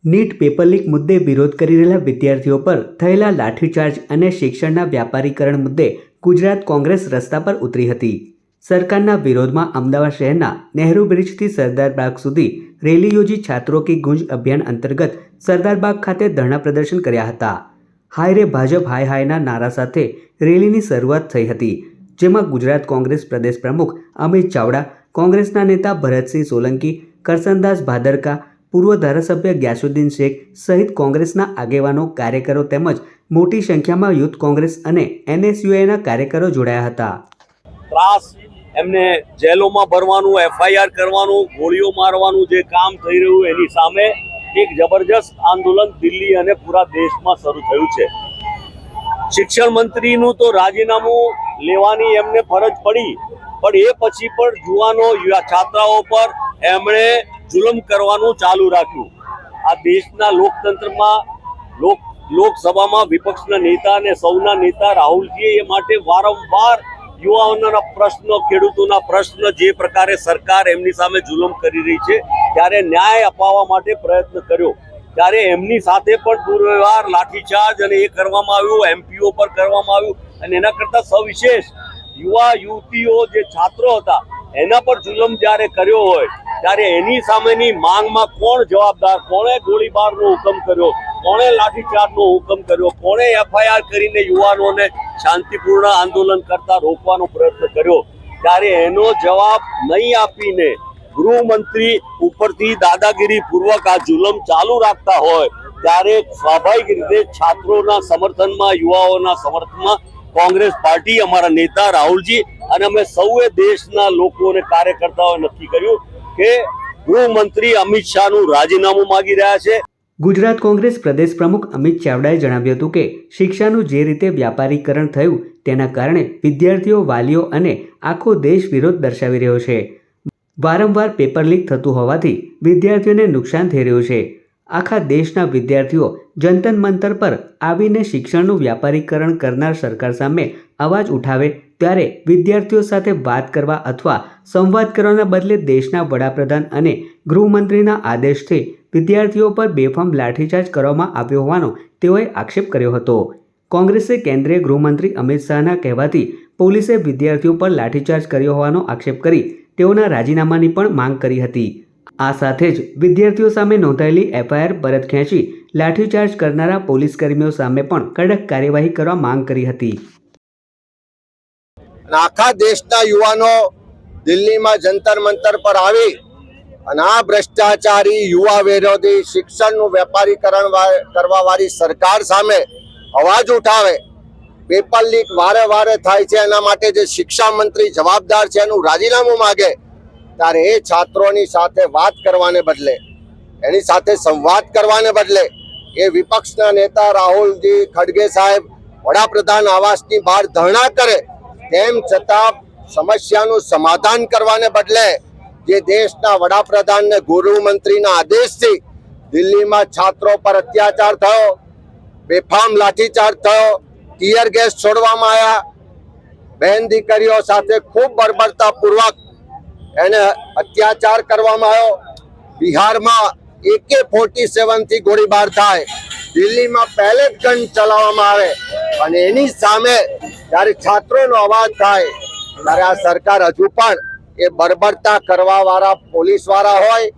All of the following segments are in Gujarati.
નીટ પેપર લીક મુદ્દે વિરોધ કરી રહેલા વિદ્યાર્થીઓ પર થયેલા લાઠીચાર્જ અને શિક્ષણના વ્યાપારીકરણ મુદ્દે ગુજરાત કોંગ્રેસ રસ્તા પર ઉતરી હતી। સરકારના વિરોધમાં અમદાવાદ શહેરના નહેરુ બ્રિજથી સરદાર બાગ સુધી રેલી યોજી છાત્રો કી ગુંજ અભિયાન અંતર્ગત સરદાર બાગ ખાતે ધરણા પ્રદર્શન કર્યા હતા। હાય રે ભાજપ હાય હાયના નારા સાથે રેલીની શરૂઆત થઈ હતી, જેમાં ગુજરાત કોંગ્રેસ પ્રદેશ પ્રમુખ અમિત ચાવડા, કોંગ્રેસના નેતા ભરતસિંહ સોલંકી, કરસનદાસ ભાદરકા, પૂર્વ ધારાસભ્ય ગ્યાસુદ્દીન શેખ સહિત કોંગ્રેસના આગેવાનો, કાર્યકરો તેમજ મોટી સંખ્યામાં યુથ કોંગ્રેસ અને NSUIના કાર્યકરો જોડાયા હતા। ત્રાસ એમને જેલોમાં ભરવાનું, FIR કરવાનું, ગોળીઓ મારવાનું જે કામ થઈ રહ્યું એની સામે એક જબરજસ્ત આંદોલન દિલ્હી અને પૂરા દેશમાં શરૂ થયું છે। શિક્ષણ મંત્રીનું તો રાજીનામું લેવાની એમને ફરજ પડી, પણ એ પછી પણ યુવાનો છાત્રાઓ પર એમણે જુલમ કરવાનું ચાલુ રાખ્યું। આ દેશના લોકતંત્રમાં લોકસભામાં વિપક્ષના નેતા અને સૌના નેતા રાહુલજી એ માટે વારંવાર યુવાઓના પ્રશ્નો, ખેડૂતોના પ્રશ્ન, જે પ્રકારે સરકાર એમની સામે જુલમ કરી રહી છે ત્યારે ન્યાય અપાવવા માટે પ્રયત્ન કર્યો, ત્યારે એમની સાથે પણ દુર્વ્યવહાર, લાઠીચાર્જ અને એ કરવામાં આવ્યું, MPO પર કરવામાં આવ્યું અને એના કરતાં સવિશેષ યુવા યુવતીઓ જે છાત્રો હતા એના પર જુલમ જ્યારે કર્યો હોય ત્યારે એની સામેની માંગમાં કોણ જવાબદાર, કોણે ગોળીબારનો હુકમ કર્યો, કોણે લાઠીચાર્જનો હુકમ કર્યો, કોણે FIR કરીને યુવાનોને શાંતિપૂર્ણ આંદોલન કરતા રોકવાનો પ્રયત્ન કર્યો, ત્યારે એનો જવાબ નહીં આપીને ગૃહમંત્રી ઉપરથી દાદાગીરી પૂર્વક આ જુલમ ચાલુ રાખતા હોય ત્યારે સ્વાભાવિક રીતે છાત્રોના સમર્થનમાં, યુવાઓના સમર્થનમાં કોંગ્રેસ પાર્ટી, અમારા નેતા રાહુલજી અને અમે સૌએ દેશના લોકો અને કાર્યકર્તાઓએ નક્કી કર્યું કે ગૃહમંત્રી અમિત શાહનું રાજીનામું માંગી રહ્યા છે। ગુજરાત કોંગ્રેસ પ્રદેશ પ્રમુખ અમિત ચાવડાએ જણાવ્યું હતું કે શિક્ષાનું જે રીતે વ્યાપારીકરણ થયું તેના કારણે વિદ્યાર્થીઓ, વાલીઓ અને આખો દેશ વિરોધ દર્શાવી રહ્યો છે। વારંવાર પેપર લીક થતું હોવાથી વિદ્યાર્થીઓને નુકસાન થઈ રહ્યું છે। આખા દેશના વિદ્યાર્થીઓ જંતર મંતર પર આવીને શિક્ષણનું વ્યાપારીકરણ કરનાર સરકાર સામે અવાજ ઉઠાવે ત્યારે વિદ્યાર્થીઓ સાથે વાત કરવા અથવા સંવાદ કરવાના બદલે દેશના વડાપ્રધાન અને ગૃહમંત્રીના આદેશથી વિદ્યાર્થીઓ પર બેફામ લાઠીચાર્જ કરવામાં આવ્યો હોવાનો તેઓએ આક્ષેપ કર્યો હતો। કોંગ્રેસે કેન્દ્રીય ગૃહમંત્રી અમિત શાહના કહેવાથી પોલીસે વિદ્યાર્થીઓ પર લાઠીચાર્જ કર્યો હોવાનો આક્ષેપ કરી તેઓના રાજીનામાની પણ માંગ કરી હતી। આ સાથે જ વિદ્યાર્થીઓ સામે નોંધાયેલી FIR પરત ખેંચી લાઠીચાર્જ કરનારા પોલીસ કર્મીઓ સામે પણ કડક કાર્યવાહી કરવા માંગ કરી હતી। આખા દેશના યુવાનો દિલ્હીમાં જંતર મંતર પર આવી અને આ ભ્રષ્ટાચારી, યુવા વિરોધી, શિક્ષણનું વેપારીકરણ કરવા વાળી સરકાર સામે અવાજ ઉઠાવે, પેપર લીક વારે થાય છે એના માટે જે શિક્ષા મંત્રી જવાબદાર છે એનું રાજીનામું માગે, ત્યારે એ છાત્રોની સાથે વાત કરવાને બદલે, એની સાથે સંવાદ કરવાને બદલે એ વિપક્ષના નેતા રાહુલજી ખડગે સાહેબ વડાપ્રધાન આવાસની બહાર ધરણા કરે, તેમ છતાં સમસ્યાનું સમાધાન કરવાને બદલે જે દેશના વડાપ્રધાન ને ગૃહમંત્રીના આદેશથી દિલ્હીમાં છાત્રો પર અત્યાચાર થયો, બેફામ લાઠીચાર્જ થયો, ટીયર ગેસ છોડવામાં આવ્યા, બહેન દીકરીઓ સાથે ખૂબ બર્બરતાપૂર્વક એને અત્યાચાર કરવામાં આવ્યો, બિહારમાં AK-47 થી ગોળીબાર થાય, દિલ્હીમાં પેલેટ ગન ચલાવવામાં આવે અને એની સામે જ્યારે છાત્રોનો અવાજ થાય ત્યારે આ સરકાર હજુ પણ એ બર્બરતા કરવા વાળા પોલીસ વાળા હોય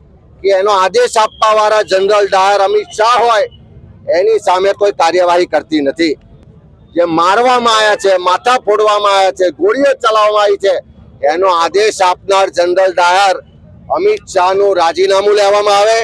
કે એનો આદેશ આપવા વાળા જનરલ ડાયર અમિત શાહ હોય એની સામે કોઈ કાર્યવાહી કરતી નથી। જે મારવામાં આવ્યા છે, માથા ફોડવામાં આવ્યા છે, ગોળીઓ ચલાવવામાં આવી છે, એનો આદેશ આપનાર જનરલ ડાયર અમિત શાહનું રાજીનામું લેવામાં આવે